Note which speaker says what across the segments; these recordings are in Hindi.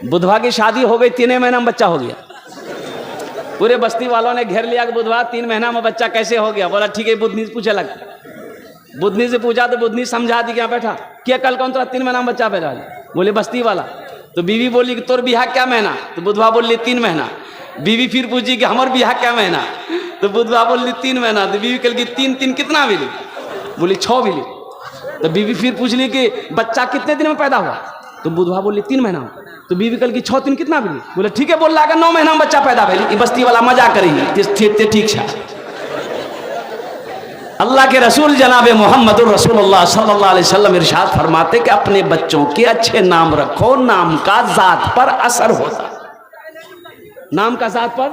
Speaker 1: बुधवा की शादी हो गई, 3 महीना में बच्चा हो गया। पूरे बस्ती वालों ने घेर लिया कि बुधवा 3 महीना में बच्चा कैसे हो गया। बोला ठीक है, बुधनी से पूछे लग। बुधनी से पूछा तो बुधनी समझा दी, क्या बैठा क्या कल कौन था 3 महीना में बच्चा पैदा। बोले बस्ती वाला। तो बीवी बोली कि तोर बिहार क्या महीना। तो बुधवा बोली 3 महीना। बीवी फिर पूछी कि हमार बिहार क्या महीना। तो बुधवा बोली 3 महीना। तो बीवी कल की 3 कितना मिली। बोली 6 मिली। तो बीवी फिर पूछ ली कि बच्चा कितने दिन में पैदा हुआ। तो बुधवा बोली 3 महीना। तो बीवी कल की 6 दिन कितना मिली। बोले ठीक है, बोल रहा 9 महीना में बच्चा पैदा भैली। बस्ती वाला मजा करेगी ठीक है। अल्लाह के रसूल जनाब मोहम्मद रसूलुल्लाह सल्लल्लाहु अलैहि वसल्लम इरशाद फरमाते कि अपने बच्चों के अच्छे नाम रखो, नाम का जात पर असर होता। नाम का जात पर।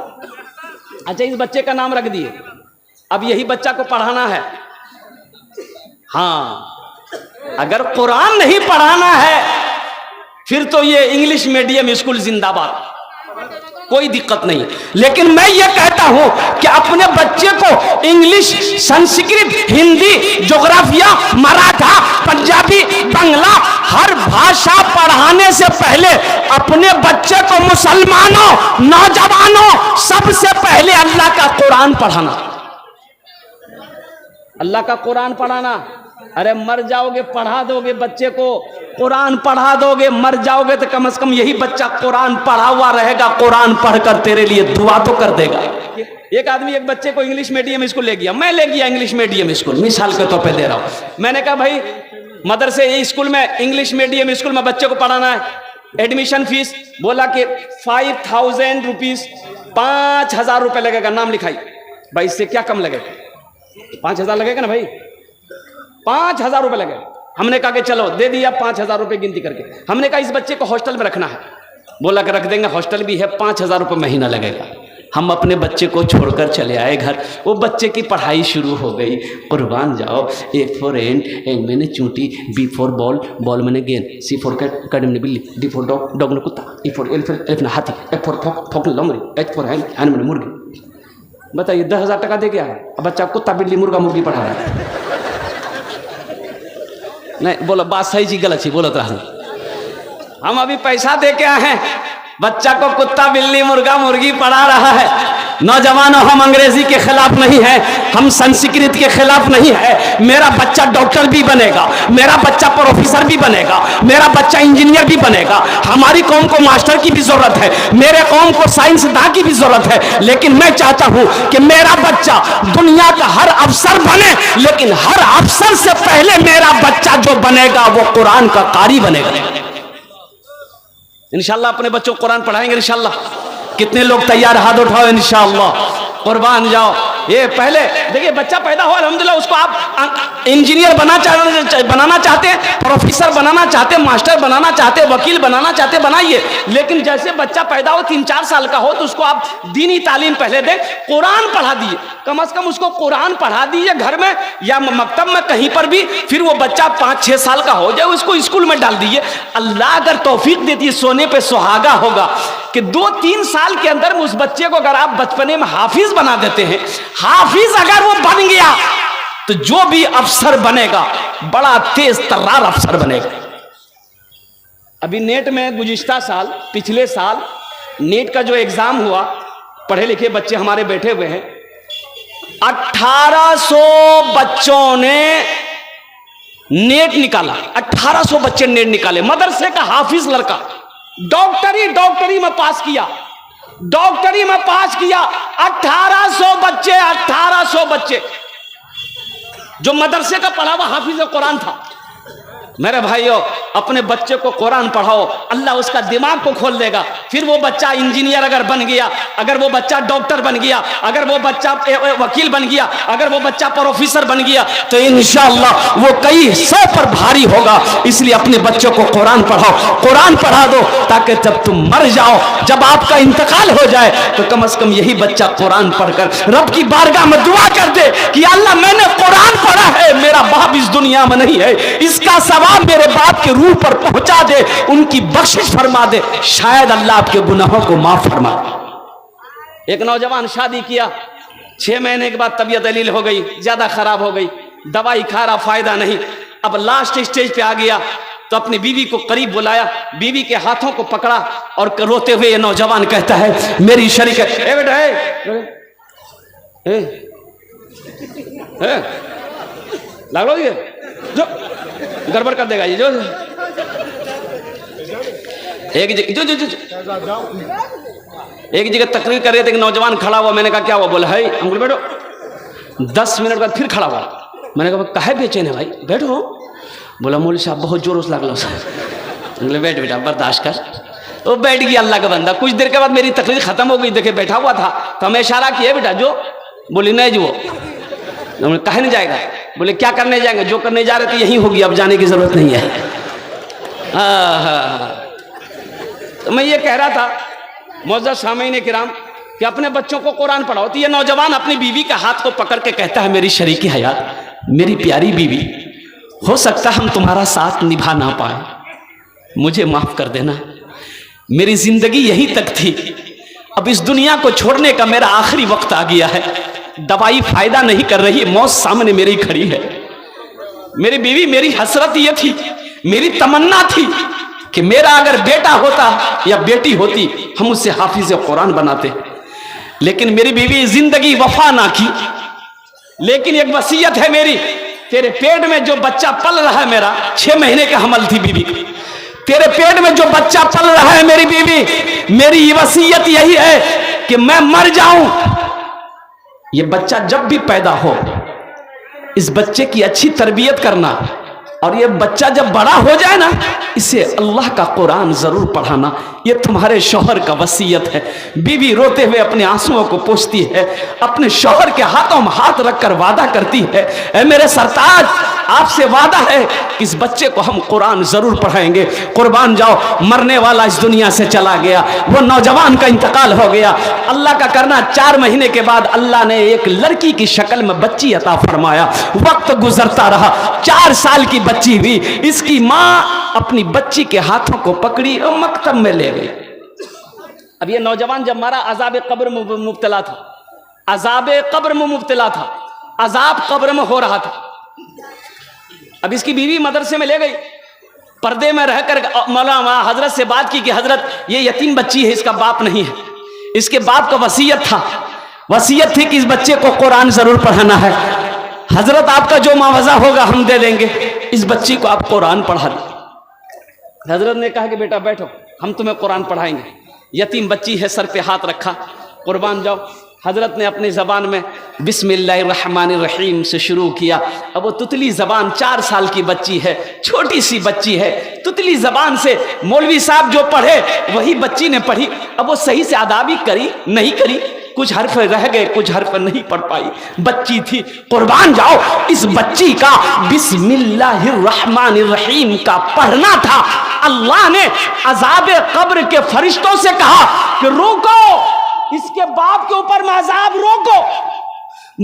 Speaker 1: अच्छा, इस बच्चे का नाम रख दिए, अब यही बच्चा को पढ़ाना है। हाँ, अगर कुरान नहीं पढ़ाना है फिर तो ये इंग्लिश मीडियम स्कूल जिंदाबाद, कोई दिक्कत नहीं। लेकिन मैं ये कहता हूं कि अपने बच्चे को इंग्लिश, संस्कृत, हिंदी, ज्योग्राफिया, मराठा, पंजाबी, बांग्ला हर भाषा पढ़ाने से पहले अपने बच्चे को मुसलमानों, नौजवानों सबसे पहले अल्लाह का कुरान पढ़ाना। अल्लाह का कुरान पढ़ाना। अरे मर जाओगे पढ़ा दोगे बच्चे को, कुरान पढ़ा दोगे, मर जाओगे तो कम से कम यही बच्चा कुरान पढ़ा हुआ रहेगा, कुरान पढ़कर तेरे लिए दुआ तो कर देगा। एक आदमी एक बच्चे को इंग्लिश मीडियम स्कूल ले गया, मैं ले गया इंग्लिश मीडियम स्कूल, मिसाल के तौर पे दे रहा हूं। मैंने कहा भाई मदरसे स्कूल में, इंग्लिश मीडियम स्कूल में बच्चे को पढ़ाना है, एडमिशन फीस बोला कि 5000 रुपीज, 5000 रुपये लगेगा, नाम लिखाई। भाई इससे क्या कम लगेगा, 5000 लगेगा ना भाई, 5000 रुपये लगे। हमने कहा कि चलो दे दिया 5000 रुपये गिनती करके। हमने कहा इस बच्चे को हॉस्टल में रखना है। बोला कि रख देंगे, हॉस्टल भी है, 5000 रुपये महीना लगेगा। हम अपने बच्चे को छोड़कर चले आए घर। वो बच्चे की पढ़ाई शुरू हो गई। कुर्बान जाओ, A फॉर एंड, एंड मैंने चूंटी, B फॉर बॉल, बॉल मैंने गेंद, C फॉर कैट मैंने बिल्ली, D फॉर डॉग, डॉग ने कुत्ता, E फॉर एलिफेंट ने हाथी, F फॉर फॉक ने लोमड़ी, H फॉर हैंड, हैंड मैंने मुर्गी। बताइए 10,000 टका दे गया, अब बच्चा कुत्ता बिल्ली मुर्गा मुर्गी पढ़ा रहा है। नहीं बोलो, बात सही चीज गलत चीज बोलो तो। हम अभी पैसा दे के आए हैं, बच्चा को कुत्ता बिल्ली मुर्गा मुर्गी पढ़ा रहा है। नौजवानों, हम अंग्रेजी के खिलाफ नहीं है, हम संस्कृत के खिलाफ नहीं है। मेरा बच्चा डॉक्टर भी बनेगा, मेरा बच्चा प्रोफेसर भी बनेगा, मेरा बच्चा इंजीनियर भी बनेगा। हमारी कौम को मास्टर की भी जरूरत है, मेरे कौम को साइंसदान की भी जरूरत है। लेकिन मैं चाहता हूं कि मेरा बच्चा दुनिया का हर अफसर बने, लेकिन हर अफसर से पहले मेरा बच्चा जो बनेगा वो कुरान का कारी बनेगा। इंशाल्लाह अपने बच्चों को कुरान पढ़ाएंगे इंशाल्लाह। कितने लोग तैयार, हाथ उठाओ इंशाल्लाह, कुर्बान जाओ। ये पहले देखिए, बच्चा पैदा हो अल्हम्दुलिल्लाह, उसको आप इंजीनियर बनाना चाहते हैं, प्रोफेसर बनाना चाहते हैं, मास्टर बनाना चाहते हैं, वकील बनाना चाहते हैं, बनाइए। लेकिन जैसे बच्चा पैदा हो 3-4 साल का हो तो उसको आप दीनी तालीम पहले दें, कुरान पढ़ा दिए, कम से कम उसको कुरान पढ़ा दीजिए घर में या मकतब में कहीं पर भी। फिर वो बच्चा 5-6 साल का हो जाए, उसको स्कूल में डाल दीजिए। अल्लाह अगर तौफीक देती है, सोने पे सुहागा होगा कि 2-3 साल के अंदर उस बच्चे को अगर आप बचपने में हाफिज बना देते हैं, हाफिज अगर वो बन गया तो जो भी अफसर बनेगा बड़ा तेज तर्रार अफसर बनेगा। अभी नेट में गुज़िश्ता साल, पिछले साल नेट का जो एग्जाम हुआ, पढ़े लिखे बच्चे हमारे बैठे हुए हैं, 1800 बच्चों ने नेट निकाला। 1800 बच्चे नेट निकाले। मदरसे का हाफिज लड़का डॉक्टरी में पास किया, डॉक्टरी में पास किया। 1800 बच्चे, 1800 बच्चे जो मदरसे का पढ़ा हुआ हाफिज कुरान था। मेरे भाइयों, अपने बच्चे को कुरान पढ़ाओ, अल्लाह उसका दिमाग को खोल देगा। फिर वो बच्चा इंजीनियर अगर बन गया, अगर वो बच्चा डॉक्टर बन गया, अगर वो बच्चा वकील बन गया, अगर वो बच्चा प्रोफेसर बन गया, तो इंशाअल्लाह वो कई 100 पर भारी होगा। इसलिए अपने बच्चों को कुरान पढ़ाओ, कुरान पढ़ा दो, ताकि जब तुम मर जाओ, जब आपका इंतकाल हो जाए, तो कम से कम यही बच्चा कुरान पढ़कर रब की बारगाह में दुआ कर दे कि अल्लाह मैंने कुरान पढ़ा है, मेरा बाप इस दुनिया में नहीं है, इसका सवाब मेरे बाप के रूह पर पहुंचा दे, उनकी बख्शिश फरमा दे, शायद अल्लाह आपके गुनाहों को माफ फरमा दे। एक नौजवान शादी किया, 6 महीने के बाद तबीयत दलील हो गई, ज्यादा खराब हो गई, दवाई खा रहा, फायदा नहीं। अब लास्ट स्टेज पे आ गया, तो अपनी बीवी को करीब बुलाया, बीवी के हाथों को पकड़ा और रोते हुए ये नौजवान कहता है मेरी शरीक है, बेटा लाग लो ये जो गड़बड़ कर देगा ये जो एक जगह जो एक जगह तकरीर कर रहे थे, नौजवान खड़ा हुआ, मैंने कहा क्या हुआ? बोला है हम बोले बैठो। 10 मिनट बाद फिर खड़ा हुआ, मैंने कहा काहे बेचैन है भाई, बैठो। बोला मौलवी साहब बहुत जोर से लागलो सर। बोले बैठ बेटा बर्दाश्त कर। तो बैठ गया अल्लाह का बंदा। कुछ देर के बाद मेरी तकरीर खत्म हो गई, देखे बैठा हुआ था तो हमें इशारा किया बेटा जो। बोली नहीं जो। कहे नहीं जाएगा? बोले क्या करने जाएंगे, जो करने जा रहे थे यही होगी, अब जाने की जरूरत नहीं है। तो मैं ये कह रहा था मौजूद सामीन किराम कि अपने बच्चों को कुरान पढ़ाओ। तो ये नौजवान अपनी बीवी का हाथ को पकड़ के कहता है मेरी शरीकी हयात, मेरी प्यारी बीवी, हो सकता हम तुम्हारा साथ निभा ना पाए, मुझे माफ कर देना, मेरी जिंदगी यही तक थी, अब इस दुनिया को छोड़ने का मेरा आखिरी वक्त आ गया है, दवाई फायदा नहीं कर रही, मौत सामने मेरी खड़ी है। मेरी बीवी, मेरी हसरत ये थी, मेरी तमन्ना थी कि मेरा अगर बेटा होता या बेटी होती हम उससे हाफिज कुरान बनाते, लेकिन मेरी बीवी जिंदगी वफा ना की। लेकिन एक वसीयत है मेरी, तेरे पेट में जो बच्चा पल रहा है, मेरा 6 महीने का हमल थी बीवी, तेरे पेट में जो बच्चा पल रहा है मेरी बीवी, मेरी वसीयत यही है कि मैं मर जाऊं, ये बच्चा जब भी पैदा हो इस बच्चे की अच्छी तरबियत करना, और ये बच्चा जब बड़ा हो जाए ना इसे अल्लाह का कुरान जरूर पढ़ाना, ये तुम्हारे शौहर का वसीयत है। बीवी रोते हुए अपने आंसुओं को पोंछती है, अपने शौहर के हाथों में हाथ रखकर वादा करती है, ऐ मेरे सरताज आपसे वादा है कि इस बच्चे को हम कुरान जरूर पढ़ाएंगे। कुर्बान जाओ, मरने वाला इस दुनिया से चला गया, वो नौजवान का इंतकाल हो गया। अल्लाह का करना 4 महीने के बाद अल्लाह ने एक लड़की की शक्ल में बच्ची अता फरमाया। वक्त गुजरता रहा, 4 साल की बच्ची हुई, इसकी माँ अपनी बच्ची के हाथों को पकड़ी और मकतब में ले गई। अब ये नौजवान जब मारा अजाब कब्र में मुब्तला था, अजाब कब्र में मुब्तला था, अजाब कब्र में हो रहा था। अब इसकी बीवी मदरसे में ले गई, पर्दे में रहकर मौलाना हजरत से बात की कि हजरत ये यतीम बच्ची है, इसका बाप नहीं है, इसके बाप का वसीयत थी कि इस बच्चे को कुरान जरूर पढ़ाना है, हजरत आपका जो मुआवजा होगा हम दे देंगे, इस बच्ची को आप कुरान पढ़ा दें। हजरत ने कहा कि बेटा बैठो, हम तुम्हें कुरान पढ़ाएंगे। यतीम बच्ची है, सर पे हाथ रखा, कुर्बान जाओ। हजरत ने अपनी ज़बान में बिस्मिल्लाहिर्रहमानिर्रहीम से शुरू किया। अब वो तुतली ज़बान, 4 साल की बच्ची है, छोटी सी बच्ची है, तुतली ज़बान से मौलवी साहब जो पढ़े वही बच्ची ने पढ़ी। अब वो सही से अदाबी करी नहीं करी, कुछ हर्फ रह गए, कुछ हर्फ नहीं पढ़ पाई, बच्ची थी। कुर्बान जाओ, इस बच्ची का बिस्मिल्लाहिर्रहमानिर्रहीम का पढ़ना था। अल्लाह ने अजाब कब्र के फरिश्तों से कहा कि रोको, इसके बाप के ऊपर में अजाब रोको,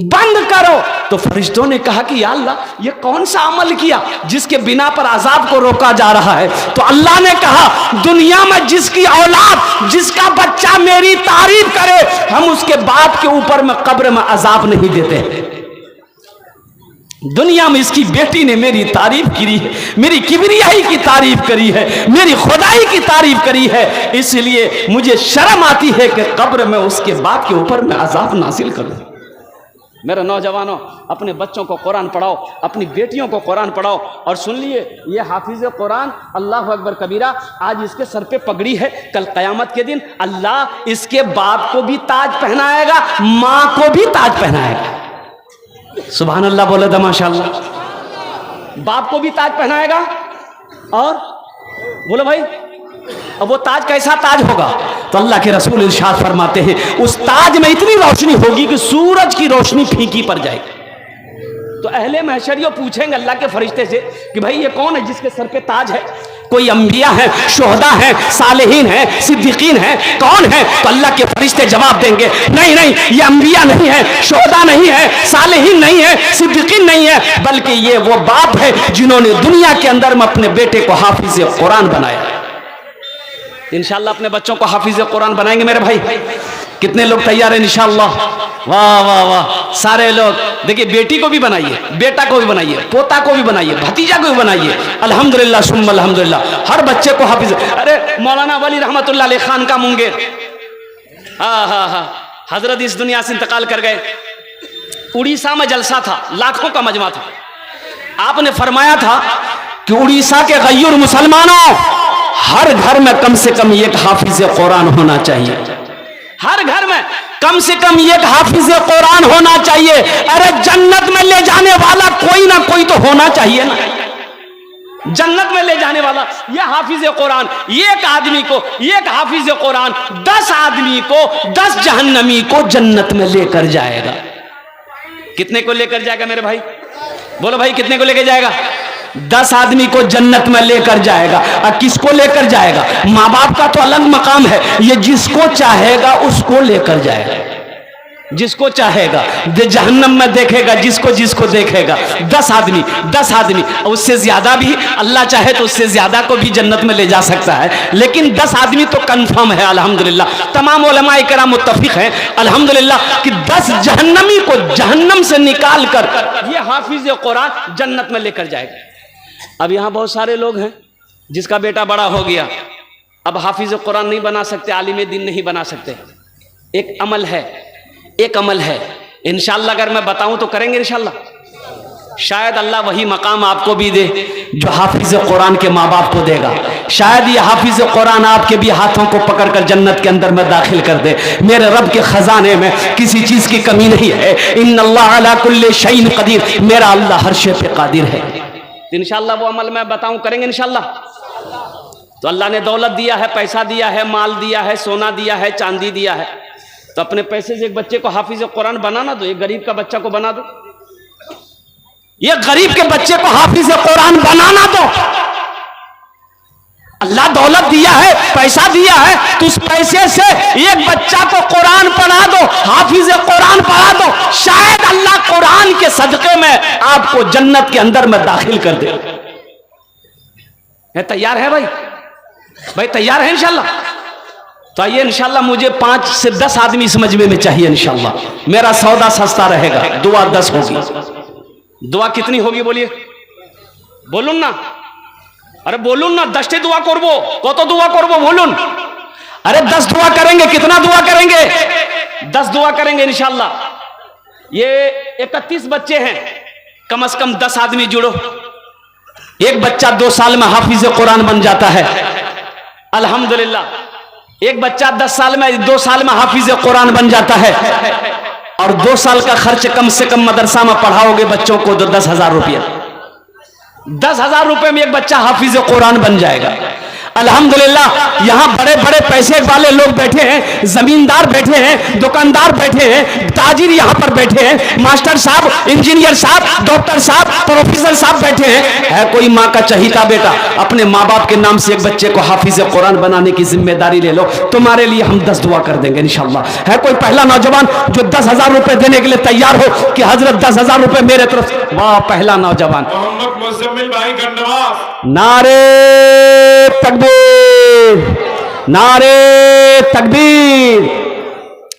Speaker 1: बंद करो। तो फरिश्तों ने कहा कि या अल्लाह, ये कौन सा अमल किया जिसके बिना पर अजाब को रोका जा रहा है? तो अल्लाह ने कहा दुनिया में जिसकी औलाद, जिसका बच्चा मेरी तारीफ करे, हम उसके बाप के ऊपर में कब्र में अजाब नहीं देते। दुनिया में इसकी बेटी ने मेरी तारीफ करी है, मेरी किबरियाई की तारीफ करी है, मेरी खुदाई की तारीफ करी है, इसलिए मुझे शर्म आती है कि कब्र में उसके बाप के ऊपर मैं अजाब नासिल करूं। मेरे नौजवानों, अपने बच्चों को कुरान पढ़ाओ, अपनी बेटियों को कुरान पढ़ाओ। और सुन लिए, ये हाफिज कुरान, अल्लाह अकबर कबीरा, आज इसके सर पे पगड़ी है, कल कयामत के दिन अल्लाह इसके बाप को भी ताज पहनाएगा, माँ को भी ताज पहनाएगा। सुभान अल्लाह बोले तो माशाअल्लाह। बाप को भी ताज पहनाएगा, और बोलो भाई अब वो ताज कैसा ताज होगा? तो अल्लाह के रसूल इरशाद फरमाते हैं उस ताज में इतनी रोशनी होगी कि सूरज की रोशनी फीकी पड़ जाएगी। तो अहले महशरियों पूछेंगे अल्लाह के फरिश्ते से कि भाई ये कौन है जिसके सर पे ताज है? कोई अंबिया है, शुहदा है, सालेहीन है, सिद्दीकीन है, कौन है? तो अल्लाह के फरिश्ते जवाब देंगे नहीं नहीं, ये अंबिया नहीं है, शुहदा नहीं है, सालेहीन नहीं है, सिद्दीकीन नहीं है, बल्कि ये वो बाप है जिन्होंने दुनिया के अंदर में अपने बेटे को हाफिज कुरान बनाया। इंशाअल्लाह अपने बच्चों को हाफिज कुरान बनाएंगे मेरे भाई। कितने लोग तैयार हैं इंशाअल्लाह? वाह वाह वाह, सारे लोग देखिए बेटी को भी बनाइए, बेटा को भी बनाइए, पोता को भी बनाइए, भतीजा को भी बनाइए। अल्हम्दुलिल्लाह सुम्मा अल्हम्दुलिल्लाह, हर बच्चे को हाफिज। अरे मौलाना वली रहमतुल्लाह अलैह खान का मुंगेर, हाँ, हजरत इस दुनिया से इंतकाल कर गए। उड़ीसा में जलसा था, लाखों का मजमा था। आपने फरमाया था कि उड़ीसा के गैर मुसलमानों, हर घर में कम से कम एक हाफिज कुरान होना चाहिए। हर घर में कम से कम एक हाफिज कुरान होना चाहिए। अरे जन्नत में ले जाने वाला कोई ना कोई तो होना चाहिए ना, जन्नत में ले जाने वाला। ये हाफिज कुरान, एक आदमी को, एक हाफिज कुरान 10 आदमी को, 10 जहन्नमी को जन्नत में लेकर जाएगा। कितने को लेकर जाएगा मेरे भाई? बोलो भाई, कितने को लेकर जाएगा? 10 आदमी को जन्नत में लेकर जाएगा। और किसको लेकर जाएगा? माँ बाप का तो अलग मकाम है, ये जिसको चाहेगा उसको लेकर जाएगा। जिसको चाहेगा जहन्नम में देखेगा, जिसको जिसको देखेगा। 10 आदमी, 10 आदमी, उससे ज्यादा भी अल्लाह चाहे तो उससे ज्यादा को भी जन्नत में ले जा सकता है, लेकिन 10 आदमी तो कंफर्म है अल्हम्दुलिल्लाह। तमाम उलमाए किराम मुत्तफिक हैं अल्हम्दुलिल्लाह कि 10 जहन्नमी को जहन्नम से निकाल कर ये हाफिज कुरान जन्नत में लेकर जाएगा। अब यहाँ बहुत सारे लोग हैं जिसका बेटा बड़ा हो गया, अब हाफिज कुरान नहीं बना सकते, आलिम दीन नहीं बना सकते। एक अमल है, एक अमल है, इंशाअल्लाह अगर मैं बताऊं तो करेंगे इंशाअल्लाह। शायद अल्लाह वही मकाम आपको भी दे जो हाफिज कुरान के माँ बाप को देगा। शायद ये हाफिज कुरान आपके भी हाथों को पकड़कर जन्नत के अंदर में दाखिल कर दे। मेरे रब के खजाने में किसी चीज की कमी नहीं है। इन्नल्लाह अला कुल्ली शैइन कदीर, मेरा अल्लाह हर शे पे कादिर है। तो इंशाअल्लाह वो अमल मैं बताऊं, करेंगे इंशाअल्लाह। तो अल्लाह ने दौलत दिया है, पैसा दिया है, माल दिया है, सोना दिया है, चांदी दिया है, तो अपने पैसे से एक बच्चे को हाफिज कुरान बनाना दो। एक गरीब का बच्चा को बना दो, ये गरीब के बच्चे को हाफिज कुरान बनाना दो। अल्लाह दौलत दिया है, पैसा दिया है, तो उस पैसे से एक बच्चा को कुरान पढ़ा दो, हाफिज कुरान पढ़ा दो। शायद अल्लाह कुरान के सदके में आपको जन्नत के अंदर में दाखिल कर दे। तैयार है भाई? भाई तैयार है इंशाअल्लाह? तो आइए इंशाअल्लाह, मुझे 5 से 10 आदमी इस मजमे में चाहिए इंशाअल्लाह। मेरा सौदा सस्ता रहेगा। दुआ 10 होगी। दुआ कितनी होगी बोलिए? बोलून ना, अरे बोलून ना, 10टी दुआ करबो, कत दुआ करबो बोलून? अरे 10 दुआ करेंगे। कितना दुआ करेंगे? 10 दुआ करेंगे इंशाअल्लाह। ये 31 बच्चे हैं, कम से कम 10 आदमी जुड़ो। एक बच्चा 2 साल में हाफिज कुरान बन जाता है अल्हम्दुलिल्लाह। एक बच्चा 10 साल में, 2 साल में हाफिज कुरान बन जाता है। और 2 साल का खर्च कम से कम मदरसा में पढ़ाओगे बच्चों को तो 10,000 रुपया। 10,000 रुपए में एक बच्चा हाफिज कुरान बन जाएगा अल्हम्दुलिल्लाह। यहाँ बड़े बड़े पैसे वाले लोग बैठे हैं, जमींदार बैठे हैं, दुकानदार बैठे हैं, ताजिर यहाँ पर बैठे हैं, मास्टर साहब, इंजीनियर साहब, डॉक्टर साहब, प्रोफेसर साहब बैठे हैं। है कोई माँ का चहीता बेटा, अपने माँ बाप के नाम से एक बच्चे को हाफिज कुरान बनाने की जिम्मेदारी ले लो, तुम्हारे लिए हम 10 दुआ कर देंगे इंशाअल्लाह। है कोई पहला नौजवान जो 10,000 रुपए देने के लिए तैयार हो कि हजरत 10,000 रुपए मेरे तरफ से? वाह, पहला नौजवान। नारे तकबीर, नारे तकबीर।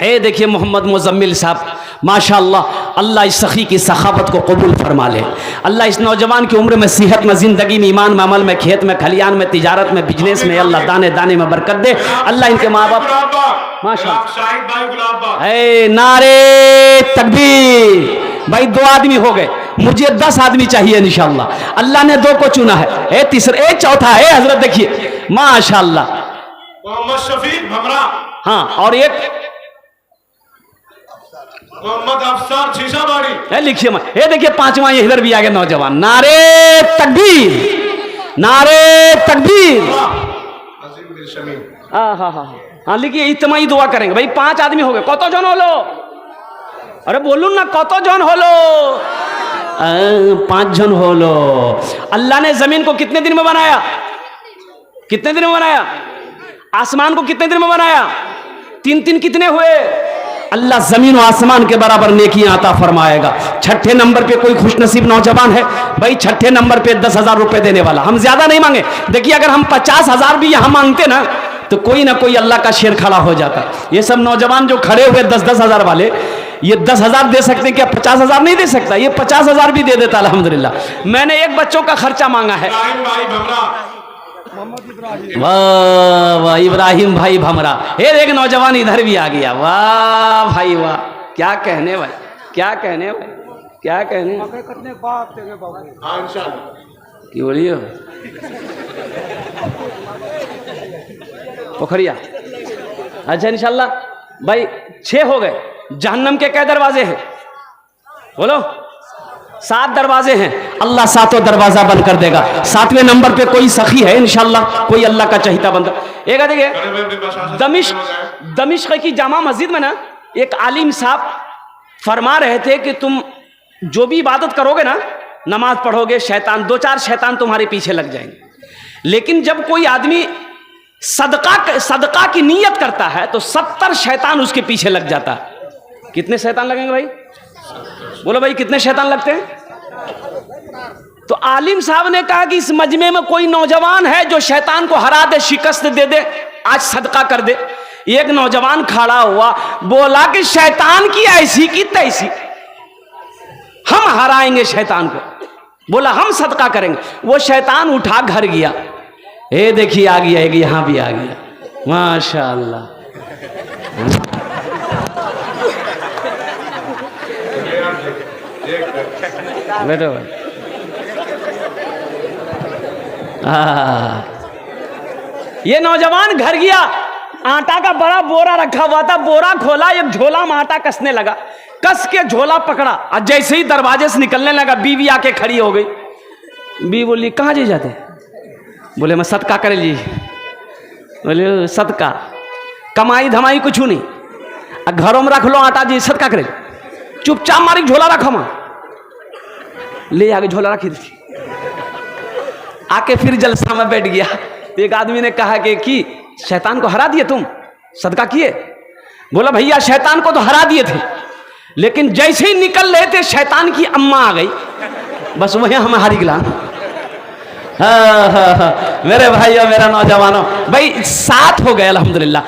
Speaker 1: ए देखिए मोहम्मद मुजम्मिल साहब, माशाअल्लाह, अल्लाह इस सखी की सखावत को कबूल फरमा ले। अल्लाह इस नौजवान की उम्र में, सेहत में, जिंदगी में, ईमान में, अमल में, खेत में, खलियान में, तिजारत में, बिजनेस में, अल्लाह दाने दाने में बरकत दे। अल्लाह इनके माँ बाप, माशाअल्लाह। नारे तकबीर। भाई 2 आदमी हो गए, मुझे 10 आदमी चाहिए इंशाअल्लाह। अल्लाह ने 2 को चुना है। तीसरा, चौथा है हजरत, देखिए माशाअल्लाह,
Speaker 2: मोहम्मद शफीक भमरा।
Speaker 1: हाँ, और एक
Speaker 2: मोहम्मद अफसर शीशाबाड़ी।
Speaker 1: लिखिए, ये देखिए 5वां, ये इधर भी आ गया नौजवान। नारे तकबीर, नारे तकबीर। हाँ लिखिए, इज्तिमाई दुआ करेंगे। भाई 5 आदमी हो गए, कत जन होलो? अरे बोलून ना, कत जन होलो? 5 जन होलो। अल्लाह ने जमीन को कितने दिन में बनाया? कितने दिन में बनाया? आसमान को कितने दिन में बनाया? 3 कितने हुए? अल्लाह जमीन और आसमान के बराबर नेकियां अता फरमाएगा। 6ठे नंबर पे कोई खुशनसीब नौजवान है भाई, 6ठे नंबर पे 10,000 रुपए देने वाला। हम ज्यादा नहीं मांगे। देखिए अगर हम 50,000 भी यहां मांगते ना तो कोई ना कोई अल्लाह का शेर खड़ा हो जाता। ये सब नौजवान जो खड़े हुए 10-10 हजार वाले, ये 10,000 दे सकते हैं क्या? 50,000 नहीं दे सकता, ये 50,000 भी दे देता अल्हम्दुलिल्लाह। मैंने एक बच्चों का खर्चा मांगा है।
Speaker 2: इब्राहिम भाई भमरा,
Speaker 1: वाह वाह, इब्राहिम भाई भमरा। एक नौजवान इधर भी आ गया, वाह भाई वाह, क्या कहने भाई, क्या कहने भाई, क्या कहने।
Speaker 2: हाँ इंशाल्लाह।
Speaker 1: की बोलियो पोखरिया। अच्छा इंशाल्लाह भाई 6 हो गए। जहन्नम के कै दरवाजे हैं? बोलो। 7 दरवाजे हैं। अल्लाह 7वां दरवाजा बंद कर देगा। 7वें नंबर पे कोई सखी है इंशाल्लाह, कोई अल्लाह का चहिता बंदा। एक देखिए दमिश्क की जामा मस्जिद में ना एक आलिम साहब फरमा रहे थे कि तुम जो भी इबादत करोगे ना, नमाज पढ़ोगे, शैतान 2-4 शैतान तुम्हारे पीछे लग जाएंगे। लेकिन जब कोई आदमी सदका की नीयत करता है तो 70 शैतान उसके पीछे लग जाता है। कितने शैतान लगेंगे भाई? बोलो भाई, कितने शैतान लगते हैं? तो आलिम साहब ने कहा कि इस मजमे में कोई नौजवान है जो शैतान को हरा दे, शिकस्त दे दे, आज सदका कर दे। एक नौजवान खड़ा हुआ, बोला कि शैतान की ऐसी की तैसी, हम हराएंगे शैतान को। बोला हम सदका करेंगे। वो शैतान उठा घर गया। ए देखिए आ गया, एक यहां भी आ गया, माशाअल्लाह। बैठो भाई। ये नौजवान घर गया, आटा का बड़ा बोरा रखा हुआ था, बोरा खोला, एक झोला में आटा कसने लगा, कस के झोला पकड़ा और जैसे ही दरवाजे से निकलने लगा बीवी आके खड़ी हो गई। बीवी बोली कहाँ जी जाते? बोले मैं सदका करे जी। बोले सदका, कमाई धमाई कुछ नहीं, घरों में रख लो आटा जी, सदका करे। चुपचाप मारी झोला रखा मां, ले आगे झोला रखी थी, आके फिर जलसा में बैठ गया। तो एक आदमी ने कहा कि शैतान को हरा दिए तुम, सदका किए? बोला भैया शैतान को तो हरा दिए थे, लेकिन जैसे ही निकल रहे थे शैतान की अम्मा आ गई, बस वही हमें हारी गिला। मेरे भाइयों, मेरा नौजवानों, भाई 7 हो गए अल्हम्दुलिल्लाह।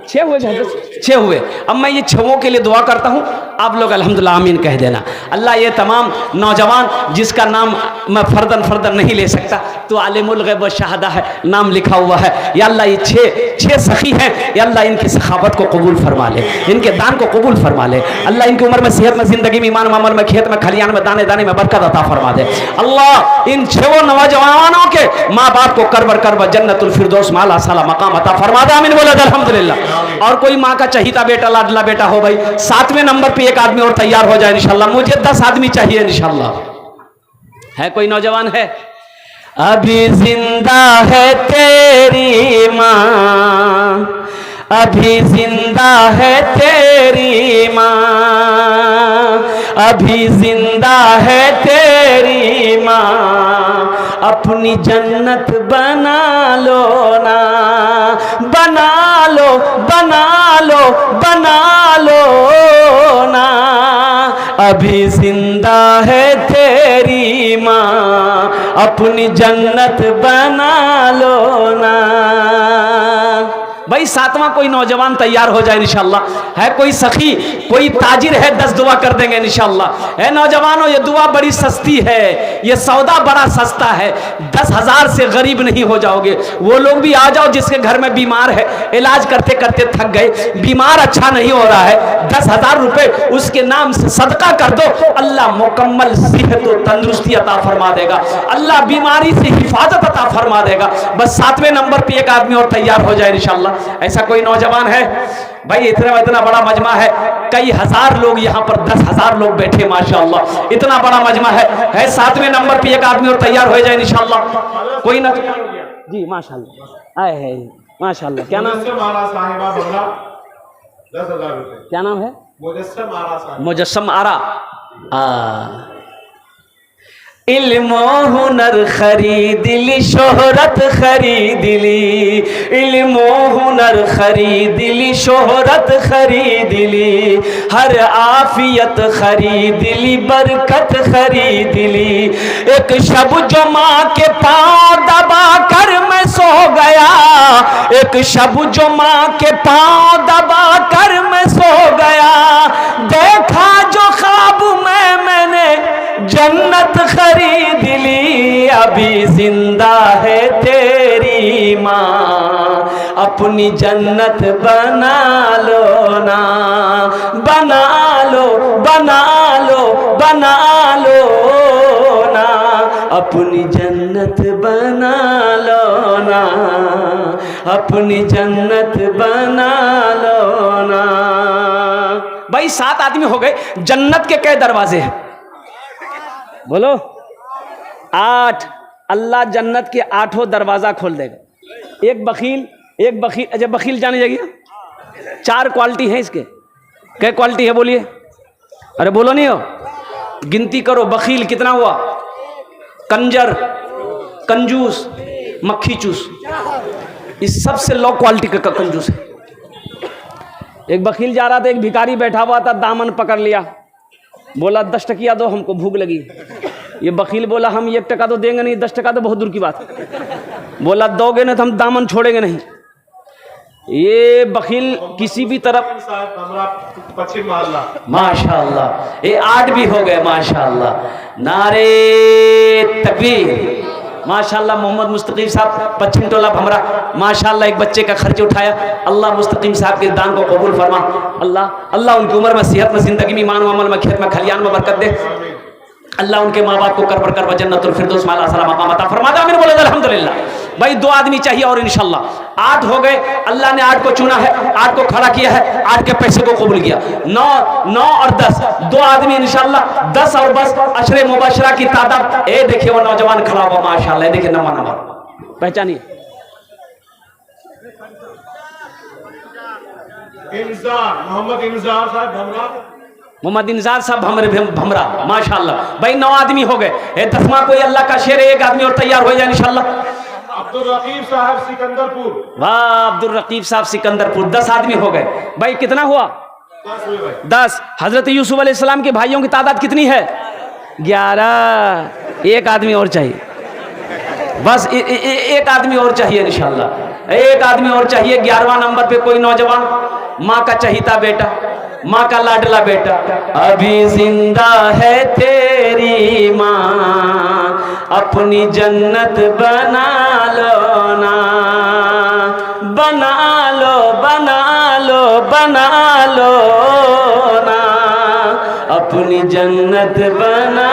Speaker 1: 6 हुए। अब मैं ये 6 के लिए दुआ करता हूँ, आप लोग अल्हम्दुलिल्लाह आमीन कह देना। अल्लाह ये तमाम नौजवान जिसका नाम मैं फर्दन नहीं ले सकता, तो आलिमुल गैब व शहादा है, नाम लिखा हुआ है, या अल्लाह ये 6 सखी हैं, या अल्लाह इनकी सखावत को कबूल फरमा ले, इनके दान को कबूल फरमा ले। अल्लाह इनकी उम्र में, सेहत में, जिंदगी में, ईमान में, अमल में, खेत में, खलियान में, दाने दाने में बरकत अता फरमा दे। अल्लाह इन 6 नौजवानों के माँ बाप को करबर जन्नतुल फिरदौस माला साला मकाम अता फरमा दे। आमीन बोले अल्हम्दुलिल्लाह। और कोई माँ का चहीता बेटा, लाडला बेटा हो भाई, 7वें नंबर पे एक आदमी और तैयार हो जाए इंशाल्लाह। मुझे 10 आदमी चाहिए इंशाल्लाह। है कोई नौजवान है? अभी जिंदा है तेरी माँ, अभी जिंदा है तेरी माँ, अभी जिंदा है तेरी माँ, अपनी जन्नत बना लो ना, बना लो बना लो बना लो ना, अभी जिंदा है तेरी माँ, अपनी जन्नत बना लो ना। भाई 7वां कोई नौजवान तैयार हो जाए इंशाल्लाह। है कोई सखी, कोई ताजिर है, 10 दुआ कर देंगे इंशाल्लाह। है नौजवानों, ये दुआ बड़ी सस्ती है, ये सौदा बड़ा सस्ता है। 10,000 से गरीब नहीं हो जाओगे। वो लोग भी आ जाओ जिसके घर में बीमार है, इलाज करते करते थक गए, बीमार अच्छा नहीं हो रहा है, 10,000 रुपए उसके नाम से सदका कर दो, अल्लाह मुकम्मल सेहत और तंदुरुस्ती अता फरमा देगा, अल्लाह बीमारी से हिफाजत अता फरमा देगा। बस 7वें नंबर पे एक आदमी और तैयार हो जाए इंशाल्लाह। ऐसा कोई नौजवान है? भाई इतना बड़ा मजमा है, कई हजार लोग यहाँ पर, 10,000 लोग बैठे माशाअल्लाह, इतना बड़ा मजमा है। 7वें नंबर पे एक आदमी और तैयार हो जाए इंशाअल्लाह। कोई ना जी माशाअल्लाह आए है माशाअल्लाह। क्या नाम? क्या नाम है? मुजस्सम आरा। इल्म हुनर खरीद ली, शोहरत खरीद ली, इल्म हुनर खरीद ली, शोहरत खरीद ली, हर आफियत खरीद ली, बरकत खरीद ली। एक शब जो माँ के पाँव दबा कर मैं सो गया, एक शब जो माँ के पाँव दबा कर मैं सो गया, देख अपनी जन्नत बना लो ना, बना लो बना लो बना लो ना, अपनी जन्नत बना लो ना, अपनी जन्नत बना लो ना। भाई 7 आदमी हो गए, जन्नत के कई दरवाजे हैं? बोलो 8। अल्लाह जन्नत के 8 दरवाजा खोल देगा। एक बखील अच्छा बखील जाने जाइए, 4 क्वालिटी है इसके। क्या क्वालिटी है बोलिए? अरे बोलो नहीं हो, गिनती करो। बखील कितना हुआ? कंजर, कंजूस, मक्खी चूस, इस सबसे लो क्वालिटी का कंजूस है। एक बखील जा रहा था, एक भिखारी बैठा हुआ था, दामन पकड़ लिया, बोला 10 टकिया दो, हमको भूख लगी। ये बखील बोला हम 1 टका तो देंगे नहीं, 10 टका तो बहुत दूर की बात है। बोला दोगे ना तो हम दामन छोड़ेंगे नहीं। ये बखील किसी भी तरफ,
Speaker 2: पश्चिम मोहल्ला,
Speaker 1: माशाअल्लाह ये 8 भी हो गए माशाअल्लाह। नारे तकबीर, माशाअल्लाह। मोहम्मद मुस्तकीम साहब पश्चिम टोला भमरा, माशाअल्लाह एक बच्चे का खर्च उठाया। अल्लाह मुस्तकीम साहब के दान को कबूल फरमा। अल्लाह उनकी उम्र में, सेहत में, जिंदगी में, ईमान अमल में, खेत में, खलियान में बरकत दे। अल्लाह उनके माँ बाप को कर पर कर जन्नतुल फिरदौस में आला मकाम अता फरमा दे। आमीन बोले अल्हम्दुलिल्लाह। भाई 2 आदमी चाहिए और इंशाल्लाह 8 हो गए। अल्लाह ने 8 को चुना है, 8 को खड़ा किया है, 8 के पैसे को कबूल किया। 9 और 10, 2 आदमी इंशाल्लाह 10 और बस अशरे मुबशरा की तादाद। ए देखिए वो नौजवान खड़ा हुआ माशाल्लाह, देखिए नंबर पहचानिए।
Speaker 2: मोहम्मद इंजार साहब भमरा,
Speaker 1: मोहम्मद इंजार साहब भमरा माशाल्लाह। भाई 9 आदमी हो गए। 10वां कोई अल्लाह का शेर है, 1 आदमी और तैयार हो जाए इंशाल्लाह।
Speaker 2: अब्दुल रकीब साहब सिकंदरपुर,
Speaker 1: वाह अब्दुल रकीब साहब सिकंदरपुर। 10 आदमी हो गए। भाई कितना हुआ? 10। हजरत यूसुफ अलैहिस्सलाम के भाइयों की तादाद कितनी है? 11। 1 आदमी और चाहिए, बस 1 आदमी और चाहिए इंशाल्लाह। 1 आदमी और चाहिए। 11वां नंबर पे कोई नौजवान, माँ का चहीता बेटा, माँ का लाडला बेटा, अभी जिंदा है तेरी माँ, अपनी जन्नत बना लो ना, बना लो बना लो बना लो ना, अपनी जन्नत बना